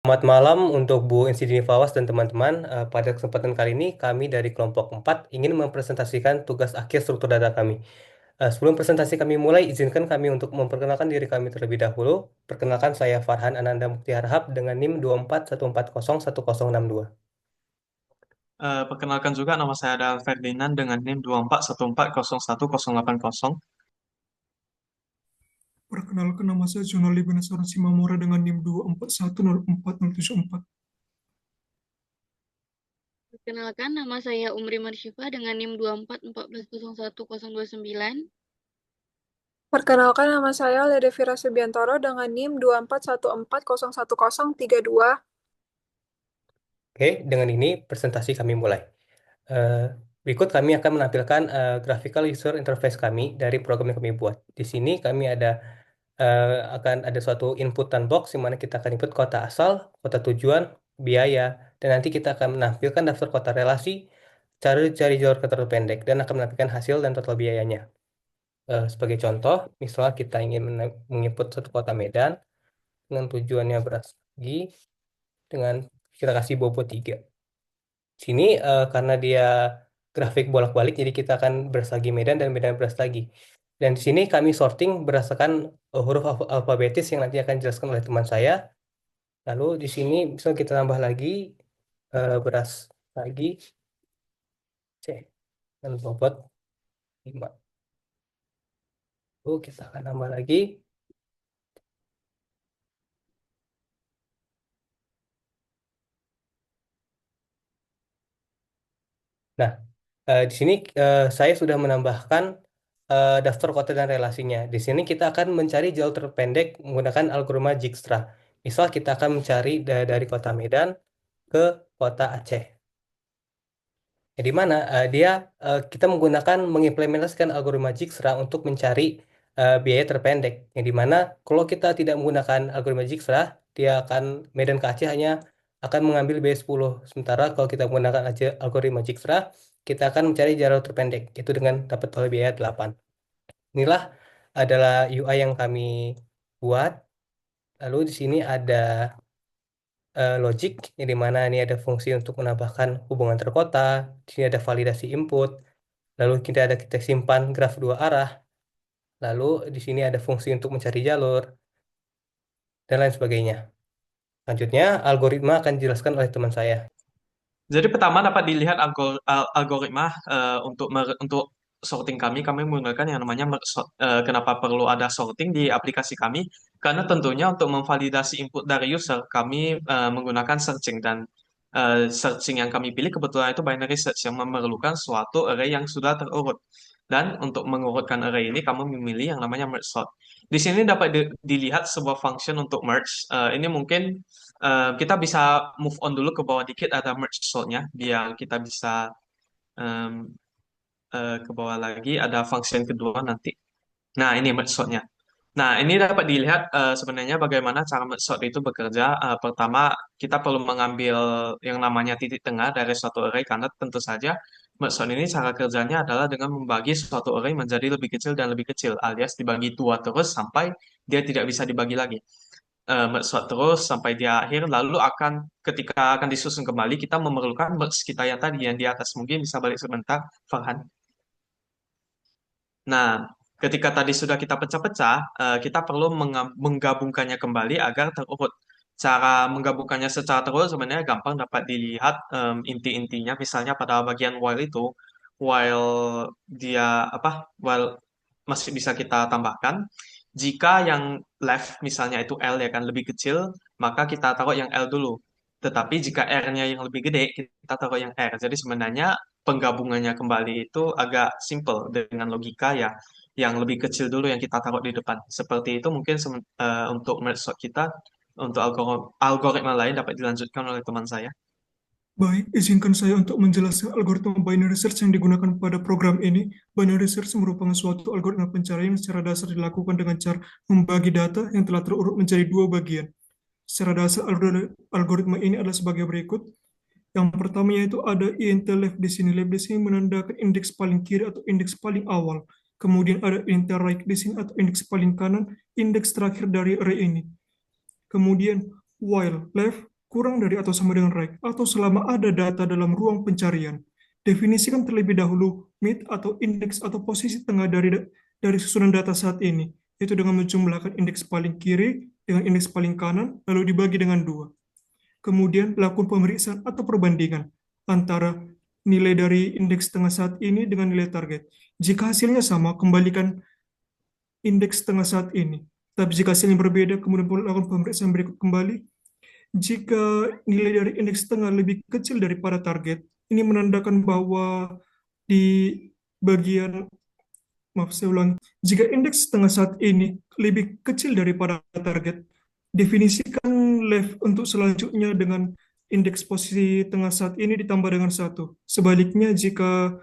Selamat malam untuk Bu Insidini Fawas dan teman-teman. Pada kesempatan kali ini, kami dari kelompok 4 ingin mempresentasikan tugas akhir struktur data kami. Sebelum presentasi kami mulai, izinkan kami untuk memperkenalkan diri kami terlebih dahulu. Perkenalkan, saya Farhan Ananda Mukti Harhab dengan NIM 2414011062. Perkenalkan juga nama saya adalah Ferdinand dengan NIM 2414011080. Perkenalkan, nama saya Jonali Benasaran Simamora dengan NIM 241044074. Perkenalkan, nama saya Umri Marsyifa dengan NIM 2414011029. Perkenalkan, nama saya Ledevira Subiantoro dengan NIM 2414011032. Oke, dengan ini presentasi kami mulai. Berikut kami akan menampilkan graphical user interface kami dari program yang kami buat. Di sini kami akan ada suatu inputan box di mana kita akan input kota asal, kota tujuan, biaya, dan nanti kita akan menampilkan daftar kota relasi, cari jalur kota terpendek, dan akan menampilkan hasil dan total biayanya. Sebagai contoh, misalnya kita ingin menginput satu kota Medan dengan tujuannya Brastagi dengan kita kasih bobot 3. Sini karena dia grafik bolak-balik, jadi kita akan Brastagi Medan dan Medan Brastagi. Dan di sini kami sorting berdasarkan huruf alfabetis yang nanti akan dijelaskan oleh teman saya. Lalu di sini bisa kita tambah lagi beras lagi C dan bobot 5. Lalu kita akan tambah lagi. Nah, di sini saya sudah menambahkan daftar kota dan relasinya. Di sini kita akan mencari jalur terpendek menggunakan algoritma Dijkstra. Misal kita akan mencari dari kota Medan ke kota Aceh. Di mana kita mengimplementasikan algoritma Dijkstra untuk mencari biaya terpendek. Yang di mana kalau kita tidak menggunakan algoritma Dijkstra, dia akan Medan ke Aceh hanya akan mengambil biaya 10. Sementara kalau kita menggunakan algoritma Dijkstra, kita akan mencari jalur terpendek, itu dengan dapat total biaya 8. Inilah adalah UI yang kami buat. Lalu di sini ada logic, yang dimana ini ada fungsi untuk menambahkan hubungan terkota, di sini ada validasi input, lalu kita simpan graf dua arah, lalu di sini ada fungsi untuk mencari jalur, dan lain sebagainya. Selanjutnya, algoritma akan dijelaskan oleh teman saya. Jadi pertama dapat dilihat algoritma untuk sorting kami menggunakan yang namanya merge sort. Kenapa perlu ada sorting di aplikasi kami? Karena tentunya untuk memvalidasi input dari user kami menggunakan searching dan searching yang kami pilih kebetulan itu binary search yang memerlukan suatu array yang sudah terurut. Dan untuk mengurutkan array ini kamu memilih yang namanya merge sort. Di sini dapat dilihat sebuah function untuk merge. Ini mungkin kita bisa move on dulu ke bawah dikit ada merge sortnya biar kita bisa em, ke bawah lagi ada function kedua nanti. Nah ini merge sortnya. Nah ini dapat dilihat sebenarnya bagaimana cara merge sort itu bekerja. Pertama kita perlu mengambil yang namanya titik tengah dari suatu array karena tentu saja merge sort ini cara kerjanya adalah dengan membagi suatu array menjadi lebih kecil dan lebih kecil alias dibagi dua terus sampai dia tidak bisa dibagi lagi merge terus sampai di akhir lalu ketika akan disusun kembali kita memerlukan merge kita yang tadi yang di atas mungkin bisa balik sebentar Farhan. Nah, ketika tadi sudah kita pecah-pecah, kita perlu menggabungkannya kembali agar terurut. Cara menggabungkannya secara terurut sebenarnya gampang dapat dilihat inti-intinya. Misalnya pada bagian while itu, while dia apa, while masih bisa kita tambahkan. Jika yang left misalnya itu L ya kan lebih kecil, maka kita taruh yang L dulu. Tetapi jika R-nya yang lebih gede, kita taruh yang R. Jadi sebenarnya penggabungannya kembali itu agak simple dengan logika ya yang lebih kecil dulu yang kita taruh di depan. Seperti itu mungkin untuk merge sort kita untuk algoritma lain dapat dilanjutkan oleh teman saya. Baik, izinkan saya untuk menjelaskan algoritma binary search yang digunakan pada program ini. Binary search merupakan suatu algoritma pencarian yang secara dasar dilakukan dengan cara membagi data yang telah terurut menjadi dua bagian. Secara dasar algoritma ini adalah sebagai berikut. Yang pertama yaitu ada int left di sini. Left di sini menandakan indeks paling kiri atau indeks paling awal. Kemudian ada int right di sini atau indeks paling kanan, indeks terakhir dari array ini. Kemudian while left kurang dari atau sama dengan right, atau selama ada data dalam ruang pencarian. Definisikan terlebih dahulu mid atau indeks atau posisi tengah dari susunan data saat ini, yaitu dengan menjumlahkan indeks paling kiri dengan indeks paling kanan, lalu dibagi dengan 2. Kemudian lakukan pemeriksaan atau perbandingan antara nilai dari indeks tengah saat ini dengan nilai target. Jika hasilnya sama, kembalikan indeks tengah saat ini. Tapi jika hasilnya berbeda, kemudian lakukan pemeriksaan berikut kembali. Jika nilai dari indeks tengah lebih kecil daripada target, ini menandakan bahwa di bagian, maaf saya ulangi, jika indeks tengah saat ini lebih kecil daripada target, definisikan left untuk selanjutnya dengan indeks posisi tengah saat ini ditambah dengan 1. Sebaliknya, jika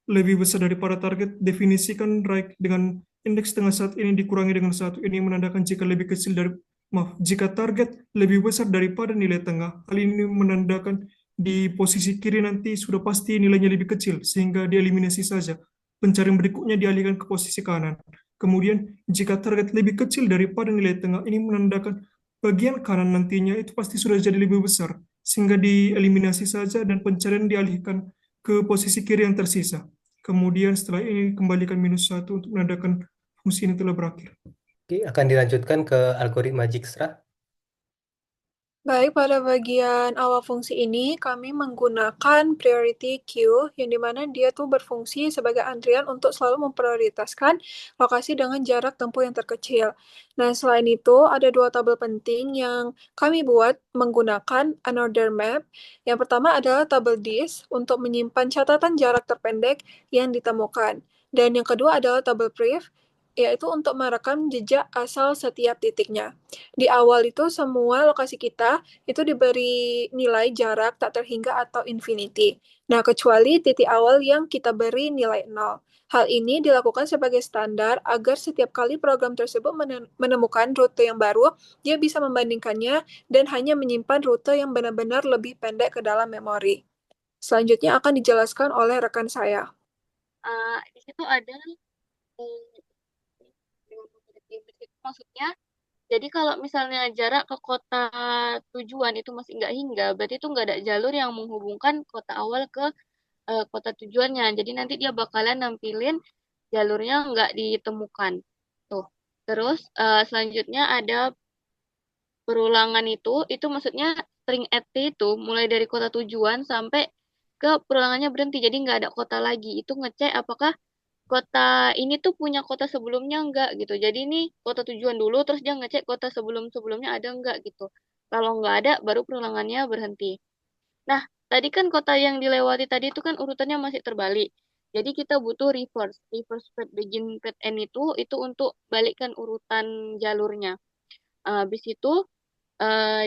lebih besar daripada target, definisikan right dengan indeks tengah saat ini dikurangi dengan 1. Ini menandakan jika lebih kecil dari, maaf, jika target lebih besar daripada nilai tengah. Hal ini menandakan di posisi kiri nanti sudah pasti nilainya lebih kecil, sehingga dieliminasi saja. Pencarian berikutnya dialihkan ke posisi kanan. Kemudian, jika target lebih kecil daripada nilai tengah, ini menandakan bagian kanan nantinya itu pasti sudah jadi lebih besar, sehingga dieliminasi saja dan pencarian dialihkan ke posisi kiri yang tersisa. Kemudian setelah ini kembalikan -1 untuk menandakan fungsi ini telah berakhir. Oke, akan dilanjutkan ke algoritma Dijkstra. Baik, pada bagian awal fungsi ini, kami menggunakan priority queue, yang dimana dia tuh berfungsi sebagai antrian untuk selalu memprioritaskan lokasi dengan jarak tempuh yang terkecil. Nah, selain itu, ada 2 tabel penting yang kami buat menggunakan unordered map. Yang pertama adalah tabel dis untuk menyimpan catatan jarak terpendek yang ditemukan. Dan yang kedua adalah tabel priv, yaitu untuk merekam jejak asal setiap titiknya. Di awal itu semua lokasi kita itu diberi nilai jarak tak terhingga atau infinity. Nah, kecuali titik awal yang kita beri nilai 0. Hal ini dilakukan sebagai standar agar setiap kali program tersebut menemukan rute yang baru, dia bisa membandingkannya dan hanya menyimpan rute yang benar-benar lebih pendek ke dalam memori. Selanjutnya akan dijelaskan oleh rekan saya. Di situ ada maksudnya, jadi kalau misalnya jarak ke kota tujuan itu masih nggak hingga, berarti itu nggak ada jalur yang menghubungkan kota awal ke kota tujuannya. Jadi nanti dia bakalan nampilin jalurnya nggak ditemukan. Tuh. Terus selanjutnya ada perulangan itu maksudnya string at itu mulai dari kota tujuan sampai ke perulangannya berhenti. Jadi nggak ada kota lagi. Itu ngecek apakah kota ini tuh punya kota sebelumnya enggak gitu. Jadi ini kota tujuan dulu, terus dia ngecek kota sebelum-sebelumnya ada enggak gitu. Kalau enggak ada, baru perulangannya berhenti. Nah, tadi kan kota yang dilewati tadi itu kan urutannya masih terbalik. Jadi kita butuh reverse pad begin pad end itu untuk balikkan urutan jalurnya. Habis itu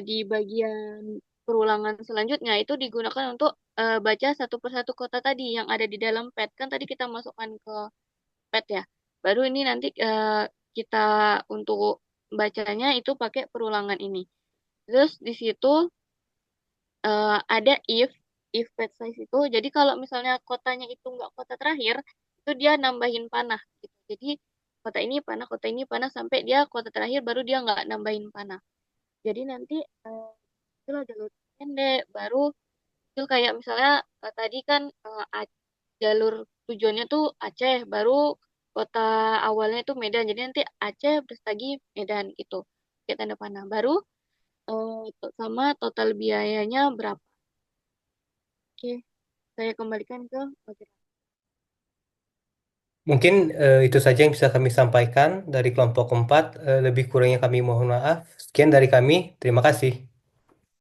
di bagian perulangan selanjutnya itu digunakan untuk baca satu persatu kota tadi yang ada di dalam pad. Kan tadi kita masukkan ke pad ya. Baru ini nanti kita untuk bacanya itu pakai perulangan ini. Terus di situ ada if pad size itu. Jadi kalau misalnya kotanya itu nggak kota terakhir, itu dia nambahin panah gitu. Jadi kota ini panah sampai dia kota terakhir baru dia nggak nambahin panah. Jadi nanti itulah jalur pendek baru itu kayak misalnya tadi kan jalur tujuannya tuh Aceh, baru kota awalnya tuh Medan. Jadi nanti Aceh terus lagi Medan itu kayak tanda panah. Baru sama total biayanya berapa. Oke, saya kembalikan ke moderator. Mungkin itu saja yang bisa kami sampaikan dari kelompok 4. Lebih kurangnya kami mohon maaf. Sekian dari kami. Terima kasih.